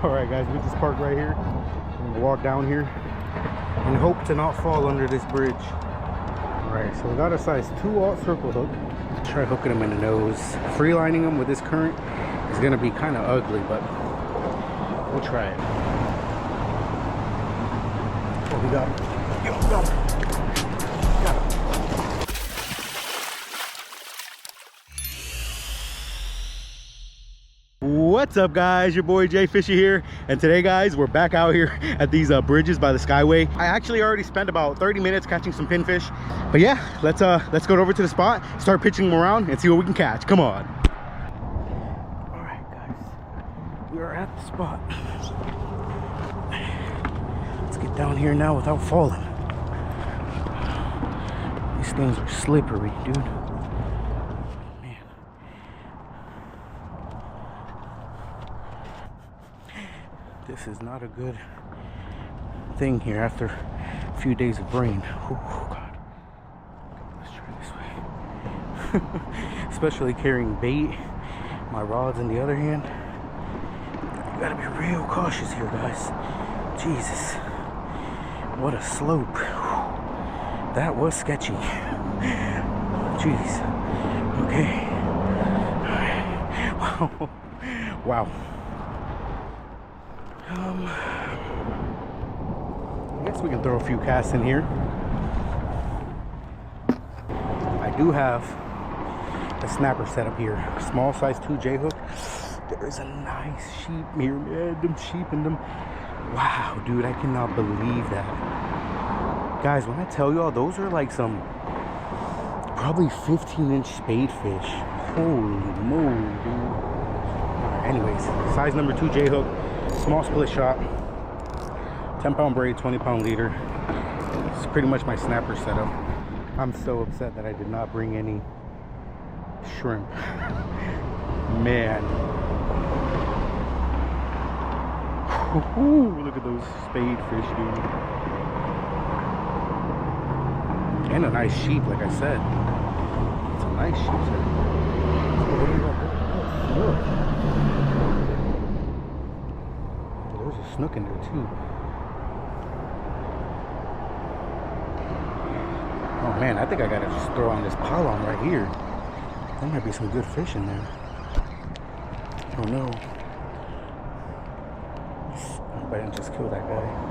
All right, guys, we just parked right here. I'm gonna walk down here and hope to not fall under this bridge. All right, so we got a size 2/0 circle hook. Try hooking them in the nose. Freelining them with this current is gonna be kind of ugly, but we'll try it. Oh, we got him. Yo, got him. What's up, guys? Your boy Jfishy here, and today, guys, we're back out here at these bridges by the Skyway. I actually already spent about 30 minutes catching some pinfish, but yeah, let's go over to the spot, start pitching them around, and see what we can catch. Come on. All right, guys, we are at the spot. Let's get down here now without falling. These things are slippery, dude. This is not a good thing here after a few days of rain. Oh, God. Let's try this way. Especially carrying bait, my rods in the other hand. You gotta be real cautious here, guys. Jesus. What a slope. That was sketchy. Jeez. Okay. Wow. Wow. I guess we can throw a few casts in here. I do have a snapper set up here. Small size 2 J hook. There's a nice sheep here, man. Them sheep and them. Wow, dude, I cannot believe that. Guys, when I tell y'all, those are like some probably 15-inch spade fish. Holy moly, dude. Alright, anyways, size number 2 J hook. Small split shot, 10-pound braid, 20-pound leader. It's pretty much my snapper setup. I'm so upset that I did not bring any shrimp. Man. Ooh, look at those spade fish, dude. And a nice sheep, like I said. It's a nice sheep set. There's a snook in there too. Oh man, I think I gotta just throw on this pylon right here. There might be some good fish in there. Oh no. I hope I didn't just kill that guy.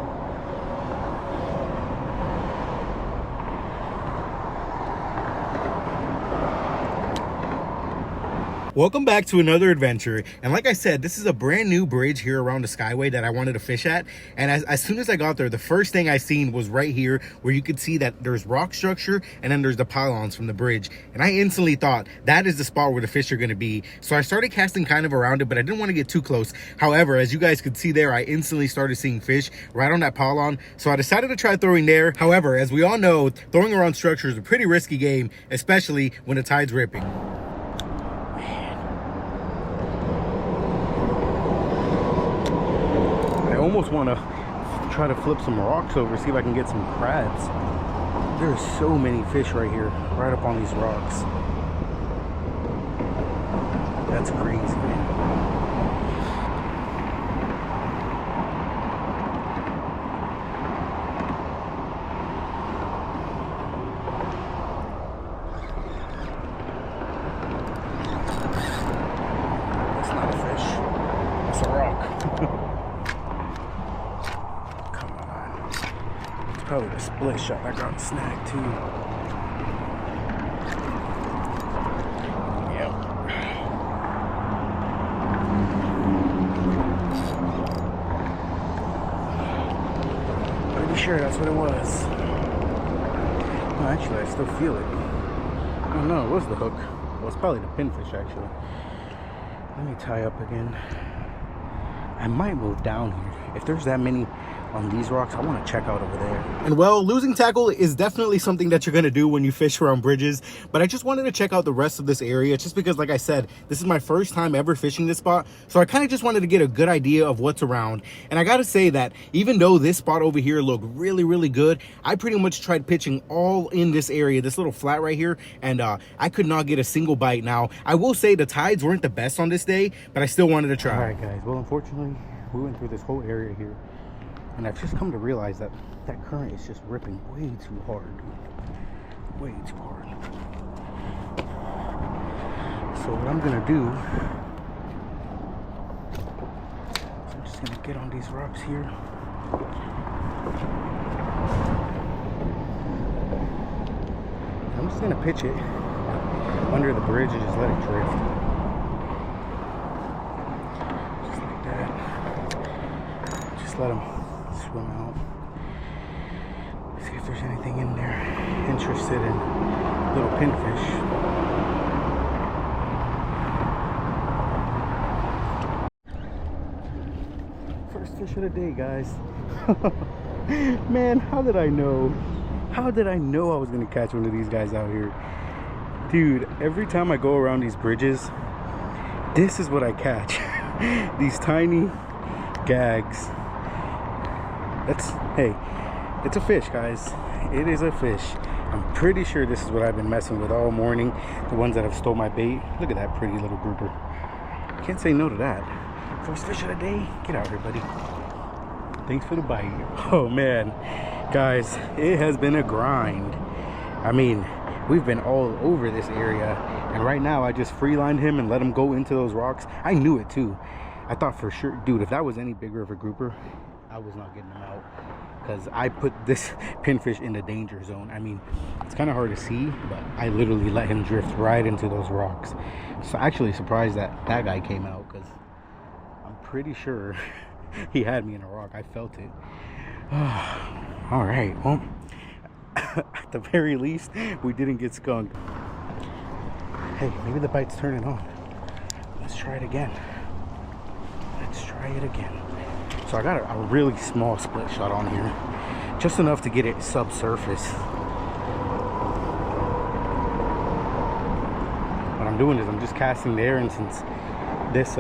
Welcome back to another adventure, and like I said, this is a brand new bridge here around the Skyway that I wanted to fish at. And as soon as I got there, the first thing I seen was right here, where you could see that there's rock structure and then there's the pylons from the bridge, and I instantly thought that is the spot where the fish are going to be. So I started casting kind of around it, but I didn't want to get too close. However, as you guys could see there, I instantly started seeing fish right on that pylon, so I decided to try throwing there. However, as we all know, throwing around structure is a pretty risky game, especially when the tide's ripping. I almost want to try to flip some rocks over, see if I can get some crabs. There are so many fish right here, right up on these rocks. That's crazy, man. That's not a fish. That's a rock. Probably the split shot I got snagged too. Yep. Pretty sure that's what it was. No, actually, I still feel it. Oh no, it was the hook. Well, it's probably the pinfish actually. Let me tie up again. I might move down here. If there's that many on these rocks, I want to check out over there. And well, losing tackle is definitely something that you're going to do when you fish around bridges, but I just wanted to check out the rest of this area just because, like I said, this is my first time ever fishing this spot, so I kind of just wanted to get a good idea of what's around. And I gotta say that even though this spot over here looked really good, I pretty much tried pitching all in this area, this little flat right here, and I could not get a single bite. Now I will say the tides weren't the best on this day, but I still wanted to try. All right, guys, well, unfortunately We went through this whole area here, and I've just come to realize that that current is just ripping way too hard, dude. Way too hard. So what I'm gonna do, I'm just gonna get on these rocks here. I'm just gonna pitch it under the bridge and just let it drift. Just like that. Just let them swim out. See if there's anything in there interested in little pinfish. First fish of the day, guys. Man, how did I know? How did I know I was gonna catch one of these guys out here? Dude, every time I go around these bridges, this is what I catch. These tiny gags. Hey, it's a fish, guys. It is a fish. I'm pretty sure this is what I've been messing with all morning. The ones that have stole my bait. Look at that pretty little grouper. Can't say no to that. First fish of the day. Get out here, buddy. Thanks for the bite. Oh man, guys, it has been a grind. I mean, we've been all over this area, and right now I just free-lined him and let him go into those rocks. I knew it too. I thought for sure, dude, if that was any bigger of a grouper, I was not getting him out, because I put this pinfish in the danger zone. I mean, it's kind of hard to see, but I literally let him drift right into those rocks. So actually surprised that that guy came out, because I'm pretty sure he had me in a rock. I felt it. All right, well, at the very least, we didn't get skunked. Hey, maybe the bite's turning on. Let's try it again. Let's try it again. So I got a really small split shot on here, just enough to get it subsurface. What I'm doing is I'm just casting there, and since this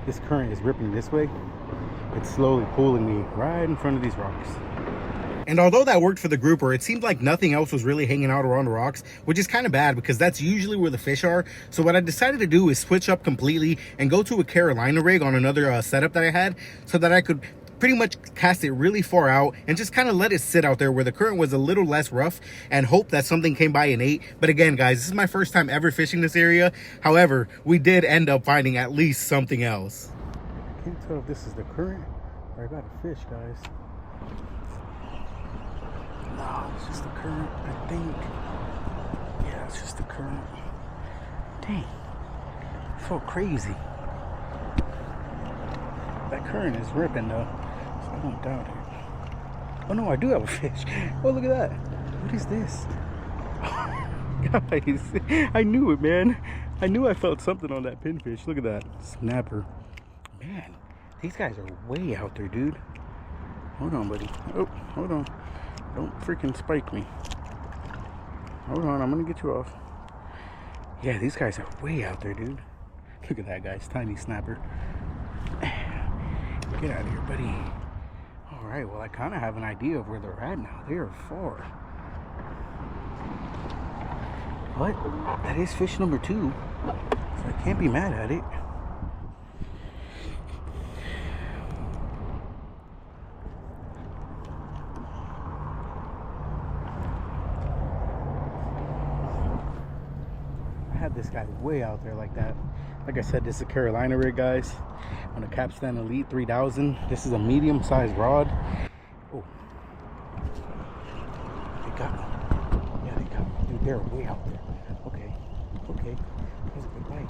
this current is ripping this way, it's slowly pulling me right in front of these rocks. And although that worked for the grouper, it seemed like nothing else was really hanging out around the rocks, which is kind of bad because that's usually where the fish are. So what I decided to do is switch up completely and go to a Carolina rig on another setup that I had, so that I could pretty much cast it really far out and just kind of let it sit out there where the current was a little less rough, and hope that something came by and ate. But again, guys, this is my first time ever fishing this area. However, we did end up finding at least something else. I can't tell if this is the current or I got a fish, guys. No, it's just the current, I think. Yeah, it's just the current. Dang, it felt crazy. That current is ripping though, so I don't doubt it. Oh no, I do have a fish. Oh, look at that. What is this? Guys, I knew it, man. I knew I felt something on that pinfish. Look at that snapper. Man, these guys are way out there, dude. Hold on, buddy. Oh, hold on. Don't freaking spike me. Hold on, I'm gonna get you off. Yeah, these guys are way out there, dude. Look at that, guys. Tiny snapper. Get out of here, buddy. Alright, well, I kind of have an idea of where they're at now. They are far. But that is fish number 2, so I can't be mad at it. This guy way out there like that. Like I said, this is a Carolina rig, guys, on a Capstan Elite 3000. This is a medium-sized rod. Oh, they got me. Yeah, they got me. Dude, they're way out there. Okay, there's a big bite.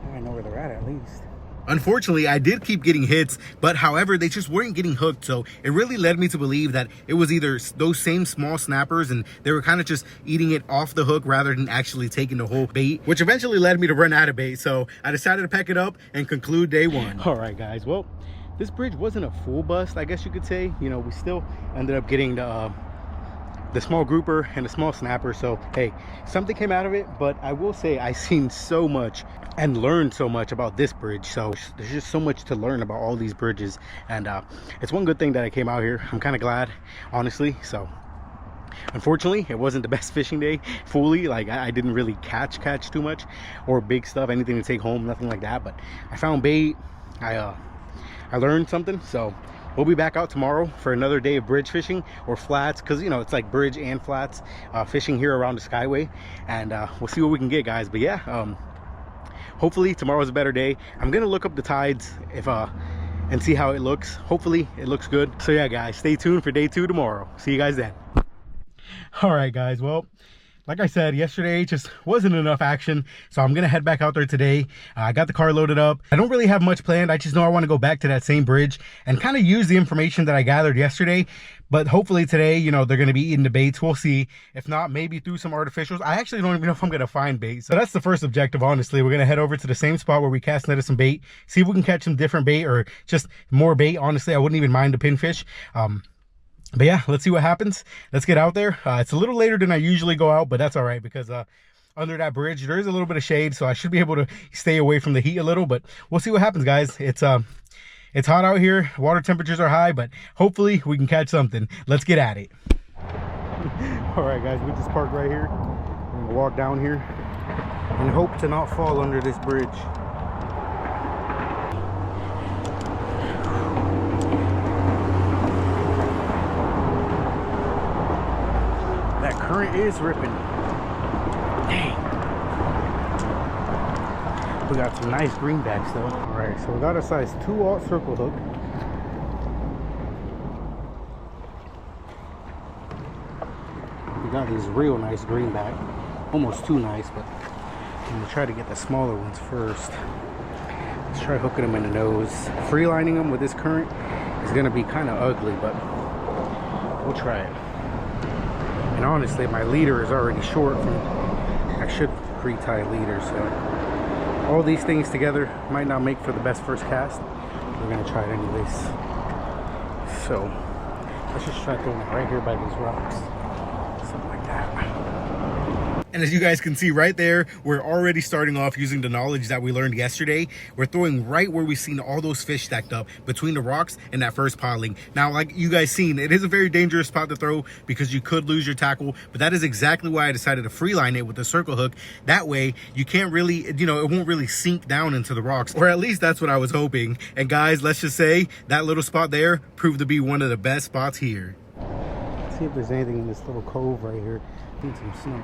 Now I know where they're at least. Unfortunately, I did keep getting hits, but however, they just weren't getting hooked. So it really led me to believe that it was either those same small snappers and they were kind of just eating it off the hook rather than actually taking the whole bait, which eventually led me to run out of bait. So I decided to pack it up and conclude day 1. All right, guys. Well, this bridge wasn't a full bust, I guess you could say. You know, we still ended up getting the small grouper and the small snapper. So hey, something came out of it. But I will say I seen so much and learned so much about this bridge. So there's just so much to learn about all these bridges, and it's one good thing that I came out here. I'm kind of glad, honestly. So Unfortunately, it wasn't the best fishing day fully. Like I didn't really catch too much or big stuff, anything to take home, nothing like that. But I found bait. I learned something. So we'll be back out tomorrow for another day of bridge fishing or flats, because you know it's like bridge and flats fishing here around the Skyway, and we'll see what we can get, guys. But yeah, hopefully tomorrow's a better day. I'm gonna look up the tides if and see how it looks. Hopefully it looks good. So yeah, guys, stay tuned for day 2 tomorrow. See you guys then. All right, guys, well, like I said, yesterday just wasn't enough action, so I'm gonna head back out there today. I got the car loaded up. I don't really have much planned. I just know I want to go back to that same bridge and kind of use the information that I gathered yesterday. But hopefully today, you know, they're going to be eating the baits. We'll see. If not, maybe through some artificials. I actually don't even know if I'm going to find bait. So that's the first objective, honestly. We're going to head over to the same spot where we cast netted some bait, see if we can catch some different bait or just more bait. Honestly, I wouldn't even mind the pinfish. But yeah, let's see what happens. Let's get out there. It's a little later than I usually go out, but that's all right, because under that bridge there is a little bit of shade, so I should be able to stay away from the heat a little. But we'll see what happens, guys. It's hot out here. Water temperatures are high, but hopefully we can catch something. Let's get at it. All right, guys, we just parked right here. I'm gonna walk down here and hope to not fall under this bridge. Current is ripping. Dang. We got some nice greenbacks though. All right, so we got a size 2/0 circle hook. We got these real nice greenback, almost too nice, but I'm gonna try to get the smaller ones first. Let's try hooking them in the nose. Freelining them with this current is gonna be kind of ugly, but we'll try it. And honestly, my leader is already short from, I should pre-tie leader, so all these things together might not make for the best first cast. We're gonna try it anyways. So let's just try throwing it right here by these rocks, something like that. And as you guys can see right there, we're already starting off using the knowledge that we learned yesterday. We're throwing right where we've seen all those fish stacked up between the rocks and that first piling. Now, like you guys seen, it is a very dangerous spot to throw because you could lose your tackle, but that is exactly why I decided to freeline it with the circle hook. That way you can't really, you know, it won't really sink down into the rocks, or at least that's what I was hoping. And guys, let's just say that little spot there proved to be one of the best spots here. Let's see if there's anything in this little cove right here. Need some snook.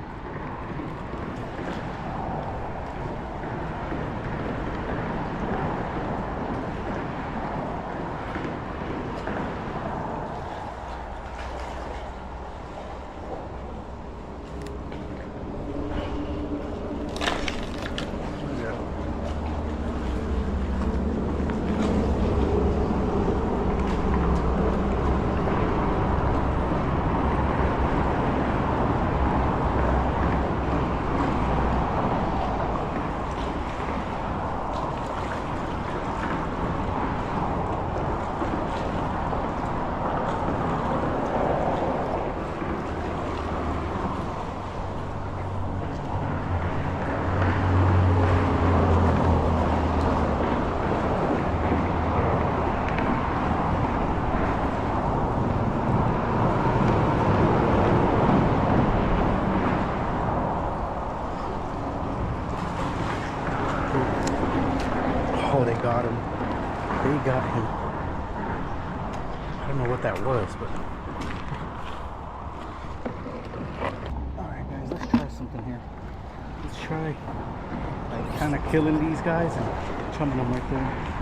Oh, they got him. They got him. I don't know what that was, but... Alright guys, let's try something here. Let's try like kind of killing these guys and chumming them right there.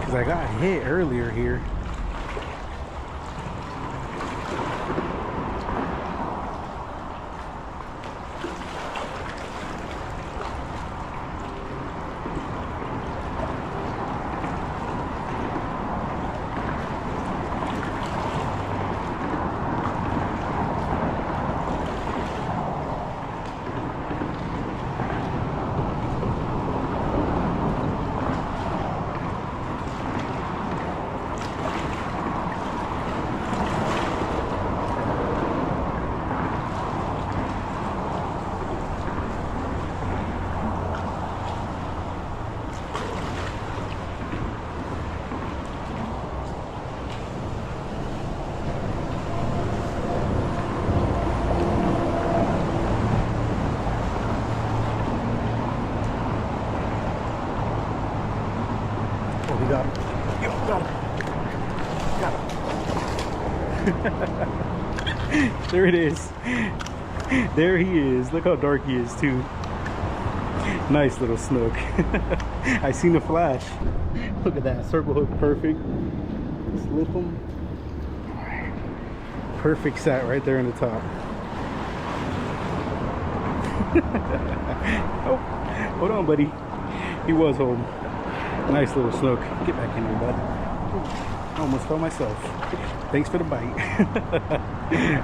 Because I got hit earlier here. There it is. There he is. Look how dark he is too. Nice little snook. I seen the flash. Look at that, circle hook, perfect. Slip him. Perfect sat right there in the top. Oh, hold on, buddy. He was home. Nice little snook. Get back in there, bud. I almost fell myself. Thanks for the bite.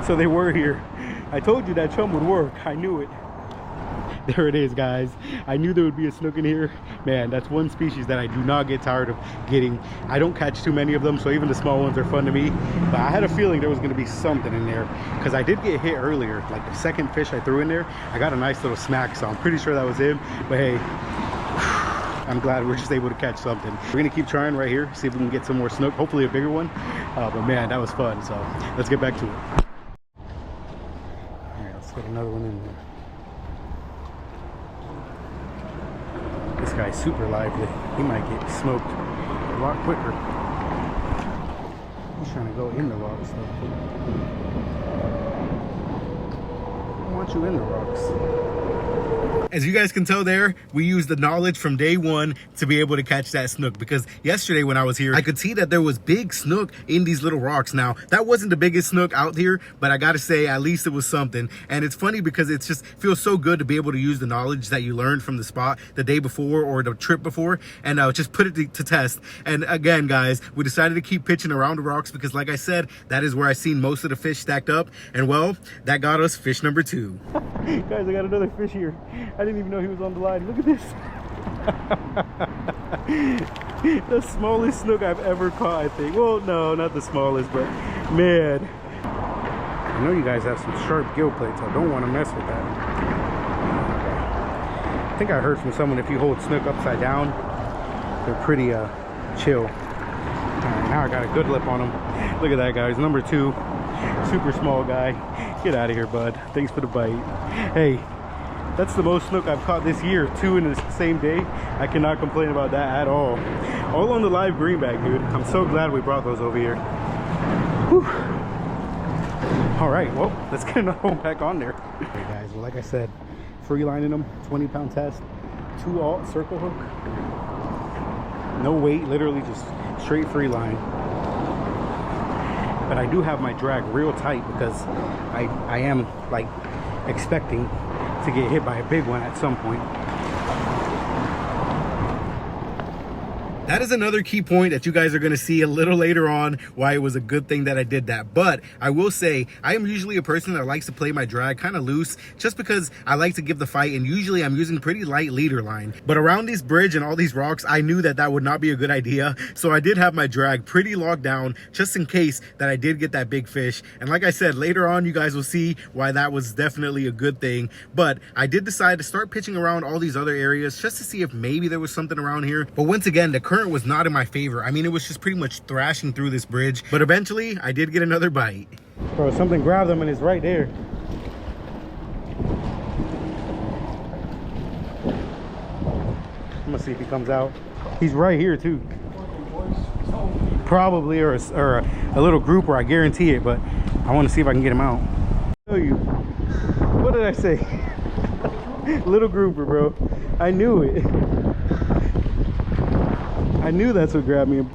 So they were here. I told you that chum would work. I knew it. There it is, guys. I knew there would be a snook in here. Man, that's one species that I do not get tired of getting. I don't catch too many of them, so even the small ones are fun to me. But I had a feeling there was going to be something in there because I did get hit earlier. Like the second fish I threw in there, I got a nice little smack, so I'm pretty sure that was him. But hey, I'm glad we're just able to catch something. We're going to keep trying right here, see if we can get some more snook, hopefully a bigger one. But man, that was fun, so let's get back to it. All right, let's get another one in there. This guy's super lively. He might get smoked a lot quicker. He's trying to go in the rocks though. I want you in the rocks. As you guys can tell there, we used the knowledge from day one to be able to catch that snook, because yesterday when I was here, I could see that there was big snook in these little rocks. Now, that wasn't the biggest snook out here, but I gotta say, at least it was something. And it's funny because it just feels so good to be able to use the knowledge that you learned from the spot the day before or the trip before, and just put it to test. And again, guys, we decided to keep pitching around the rocks because, like I said, that is where I seen most of the fish stacked up. And well, that got us fish number 2. Guys, I got another fish here. I didn't even know he was on the line. Look at this. The smallest snook I've ever caught, I think. Well, no, not the smallest, but man. I know you guys have some sharp gill plates. I don't want to mess with that. I think I heard from someone if you hold snook upside down, they're pretty chill. Alright, now I got a good lip on them. Look at that, guys. Number 2. Super small guy. Get out of here, bud. Thanks for the bite. Hey, that's the most snook I've caught this year. 2 in the same day. I cannot complain about that at all. All on the live greenback, dude. I'm so glad we brought those over here. Whew. All right, well, let's get another one back on there. Okay, guys, well, like I said, free lining them, 20-pound test, 2-aught circle hook. No weight, literally just straight free line. But I do have my drag real tight because I am like expecting to get hit by a big one at some point. That is another key point that you guys are going to see a little later on, why it was a good thing that I did that. But I will say, I am usually a person that likes to play my drag kind of loose just because I like to give the fight, and usually I'm using pretty light leader line. But around this bridge and all these rocks, I knew that that would not be a good idea. So I did have my drag pretty locked down just in case that I did get that big fish. And like I said, later on, you guys will see why that was definitely a good thing. But I did decide to start pitching around all these other areas just to see if maybe there was something around here. But once again, the current was not in my favor. I mean, it was just pretty much thrashing through this bridge, but eventually I did get another bite. Bro, something grabbed him and it's right there. I'm gonna see if he comes out. He's right here too. Probably, or a little grouper, I guarantee it, but I want to see if I can get him out. Show you. What did I say? Little grouper, bro. I knew it. I knew that's what grabbed me.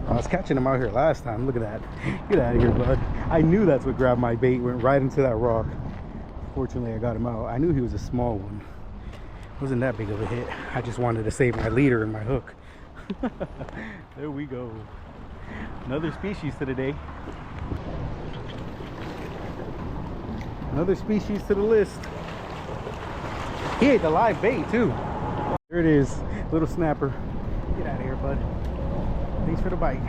I was catching him out here last time. Look at that. Get out of here, bud. I knew that's what grabbed my bait. Went right into that rock. Fortunately, I got him out. I knew he was a small one. It wasn't that big of a hit. I just wanted to save my leader and my hook. There we go. Another species to the day. Another species to the list. He ate the live bait too. There it is. Little snapper. Get out of here, bud. Thanks for the bite.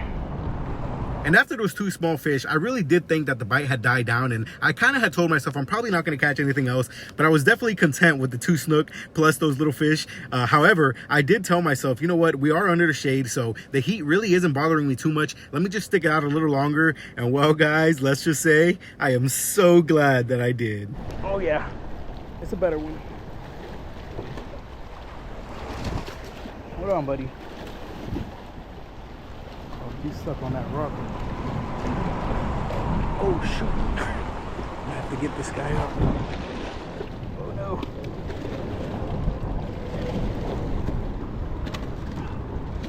And after those 2 small fish, I really did think that the bite had died down, and I kind of had told myself I'm probably not going to catch anything else, but I was definitely content with the 2 snook plus those little fish. However, I did tell myself, you know what, we are under the shade, so the heat really isn't bothering me too much. Let me just stick it out a little longer. And well, guys, let's just say I am so glad that I did. Oh yeah, it's a better one. Hold on, buddy. He's stuck on that rock. Oh shoot. I have to get this guy up. Oh no.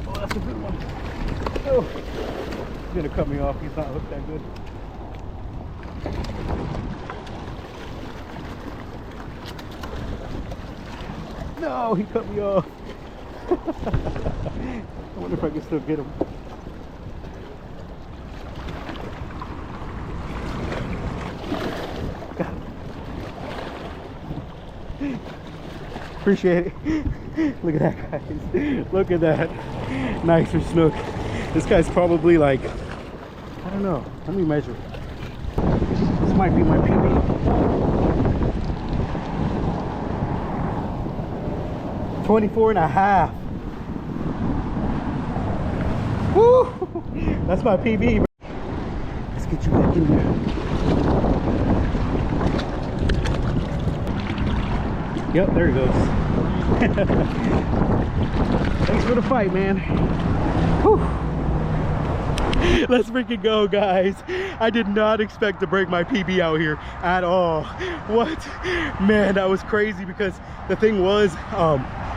Oh, that's a good one. Oh, he's gonna cut me off. He's not hooked that good. No, he cut me off. I wonder if I can still get him. Appreciate it. Look at that, guys. Look at that. Nice for Snook. This guy's probably like, I don't know. Let me measure. This might be my PB. 24 and a half. Woo! That's my PB. Let's get you back in there. Yep, there he goes. Thanks for the fight, man. Whew. Let's freaking go, guys. I did not expect to break my PB out here at all. What? Man, that was crazy because the thing was,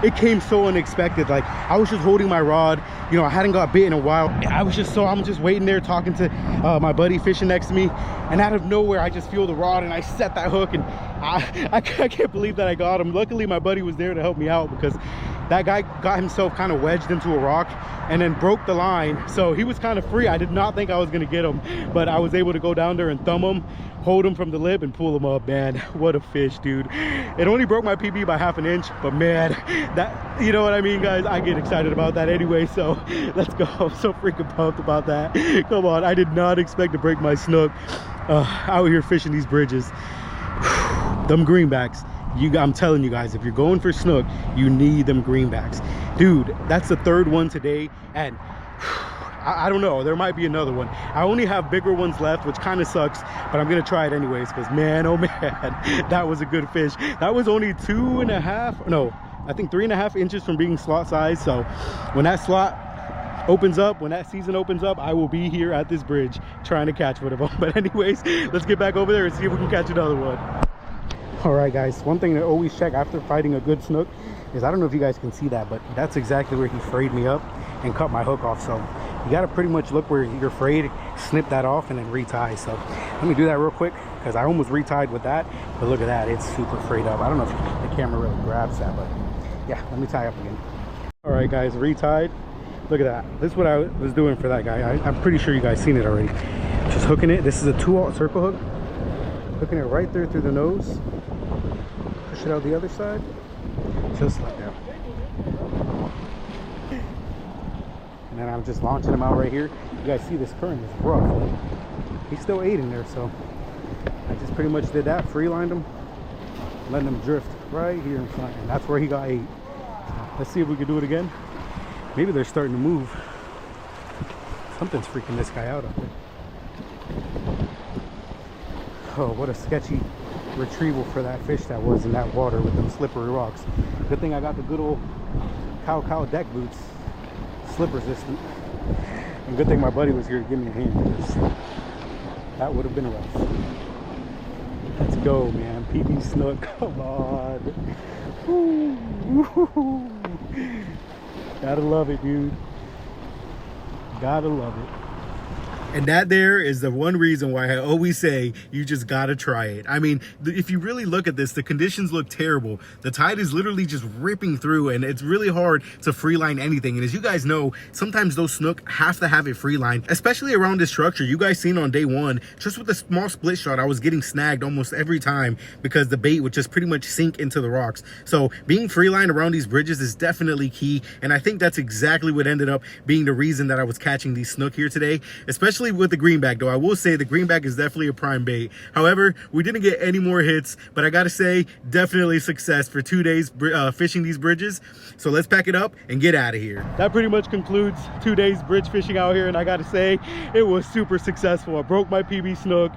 it came so unexpected. Like, I was just holding my rod, you know, I hadn't got bit in a while. I'm just waiting there talking to my buddy fishing next to me, and out of nowhere I just feel the rod and I set that hook, and I can't believe that I got him. Luckily my buddy was there to help me out because that guy got himself kind of wedged into a rock and then broke the line, so he was kind of free. I did not think I was gonna get him, but I was able to go down there and thumb him, hold him from the lip, and pull him up. Man, what a fish, dude. It only broke my PB by ½ an inch, but man, that, you know what I mean, guys? I get excited about that anyway, so let's go. I'm so freaking pumped about that. Come on, I did not expect to break my Snook out here fishing these bridges. Them greenbacks, I'm telling you guys, if you're going for Snook, you need them greenbacks. Dude, that's the third one today, and I don't know, there might be another one. I only have bigger ones left, which kind of sucks, but I'm gonna try it anyways because, man, oh man, that was a good fish. That was only 2.5, no, I think 3.5 inches from being slot size. So when that slot opens up, when that season opens up, I will be here at this bridge trying to catch one of them. But anyways, let's get back over there and see if we can catch another one. All right, guys, one thing to always check after fighting a good Snook is, I don't know if you guys can see that, but that's exactly where he frayed me up and cut my hook off. So you got to pretty much look where you're frayed, snip that off, and then retie. So let me do that real quick because I almost retied with that, but look at that, it's super frayed up. I don't know if the camera really grabs that, but yeah, let me tie up again. All right, guys, retied. Look at that. This is what I was doing for that guy. I'm pretty sure you guys seen it already. Just hooking it. This is a 2/0 circle hook. Hooking it right there through the nose. Push it out the other side. Just like that. And then I'm just launching him out right here. You guys see this current is rough. He's still 8 in there, so I just pretty much did that. Free lined him, letting him drift right here in front, and that's where he got 8. So let's see if we can do it again. Maybe they're starting to move. Something's freaking this guy out up there. Oh, what a sketchy retrieval for that fish that was in that water with them slippery rocks. Good thing I got the good old cow deck boots, slip resistant. And good thing my buddy was here to give me a hand, because that would have been rough. Let's go, man. PB Snook, come on. Ooh. Gotta love it, dude. Gotta love it. And that there is the one reason why I always say you just gotta try it. I mean, if you really look at this, the conditions look terrible. The tide is literally just ripping through, and it's really hard to freeline anything. And as you guys know, sometimes those Snook have to have it freelined, especially around this structure. You guys seen on day one, just with a small split shot, I was getting snagged almost every time because the bait would just pretty much sink into the rocks. So being freelined around these bridges is definitely key. And I think that's exactly what ended up being the reason that I was catching these Snook here today, especially with the greenback. Though I will say the greenback is definitely a prime bait. However, we didn't get any more hits, but I gotta say, definitely success for 2 days fishing these bridges. So let's pack it up and get out of here. That pretty much concludes 2 days bridge fishing out here, and I gotta say, it was super successful. I broke my PB Snook.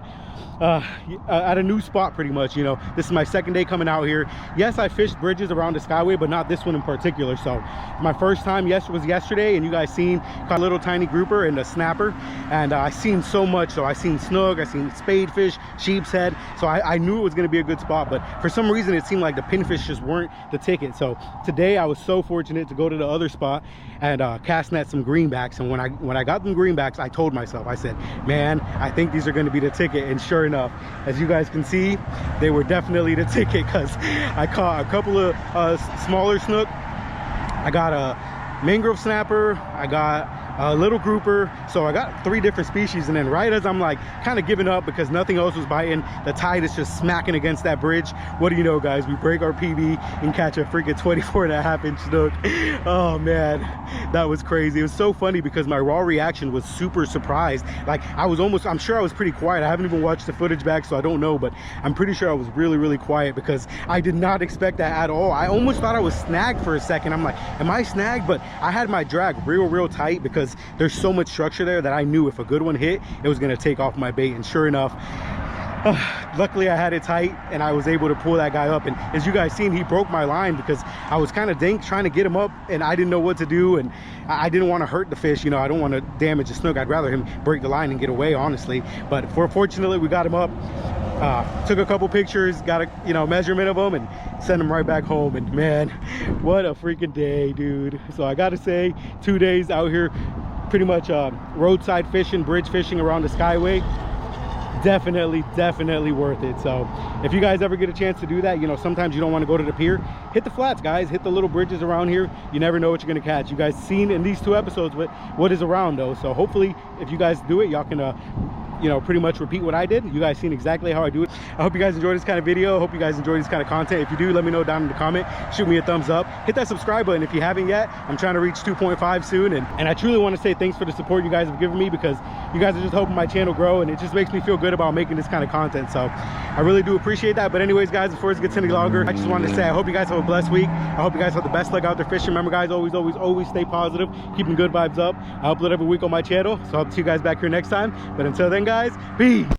at a new spot pretty much. You know, this is my second day coming out here. Yes, I fished bridges around the Skyway, but not this one in particular. So my first time was yesterday, and you guys seen caught a little tiny grouper and a snapper, and I seen so much. So I seen snook, I seen spadefish, sheep's head. So I knew it was going to be a good spot, but for some reason it seemed like the pinfish just weren't the ticket. So today I was so fortunate to go to the other spot and cast net some greenbacks. And when I got them greenbacks, I told myself, I said, man, I think these are going to be the ticket. And sure enough, as you guys can see, they were definitely the ticket, because I caught a couple of smaller snook, I got a mangrove snapper, I got a little grouper. So I got 3 different species, and then right as I'm like kind of giving up because nothing else was biting, the tide is just smacking against that bridge. What do you know, guys, we break our PB and catch a freaking 24.5-inch snook. Oh man, that was crazy. It was so funny because my raw reaction was super surprised. Like I'm sure I was pretty quiet. I haven't even watched the footage back, so I don't know, but I'm pretty sure I was really quiet because I did not expect that at all. I almost thought I was snagged for a second. I'm like, am I snagged? But I had my drag real tight because there's so much structure there that I knew if a good one hit, it was going to take off my bait. And sure enough, luckily I had it tight and I was able to pull that guy up. And as you guys seen, he broke my line because I was kind of trying to get him up, and I didn't know what to do, and I didn't want to hurt the fish. You know, I don't want to damage the snook. I'd rather him break the line and get away, honestly. But fortunately we got him up. Took a couple pictures, got a measurement of them, and sent them right back home. And man, what a freaking day, dude. So I gotta say, 2 days out here pretty much roadside fishing, bridge fishing around the Skyway, definitely worth it. So if you guys ever get a chance to do that, you know, sometimes you don't want to go to the pier, hit the flats, guys, hit the little bridges around here. You never know what you're going to catch. You guys seen in these 2 episodes what is around, though. So hopefully if you guys do it, y'all can you know, pretty much repeat what I did. You guys seen exactly how I do it. I hope you guys enjoyed this kind of video. I hope you guys enjoy this kind of content. If you do, let me know down in the comment. Shoot me a thumbs up. Hit that subscribe button if you haven't yet. I'm trying to reach 2.5 soon, and I truly want to say thanks for the support you guys have given me, because you guys are just helping my channel grow, and it just makes me feel good about making this kind of content. So I really do appreciate that. But anyways, guys, before it gets any longer, I just wanted to say I hope you guys have a blessed week. I hope you guys have the best luck out there fishing. Remember, guys, always stay positive, keeping good vibes up. I upload every week on my channel, so I'll see you guys back here next time. But until then, guys, peace.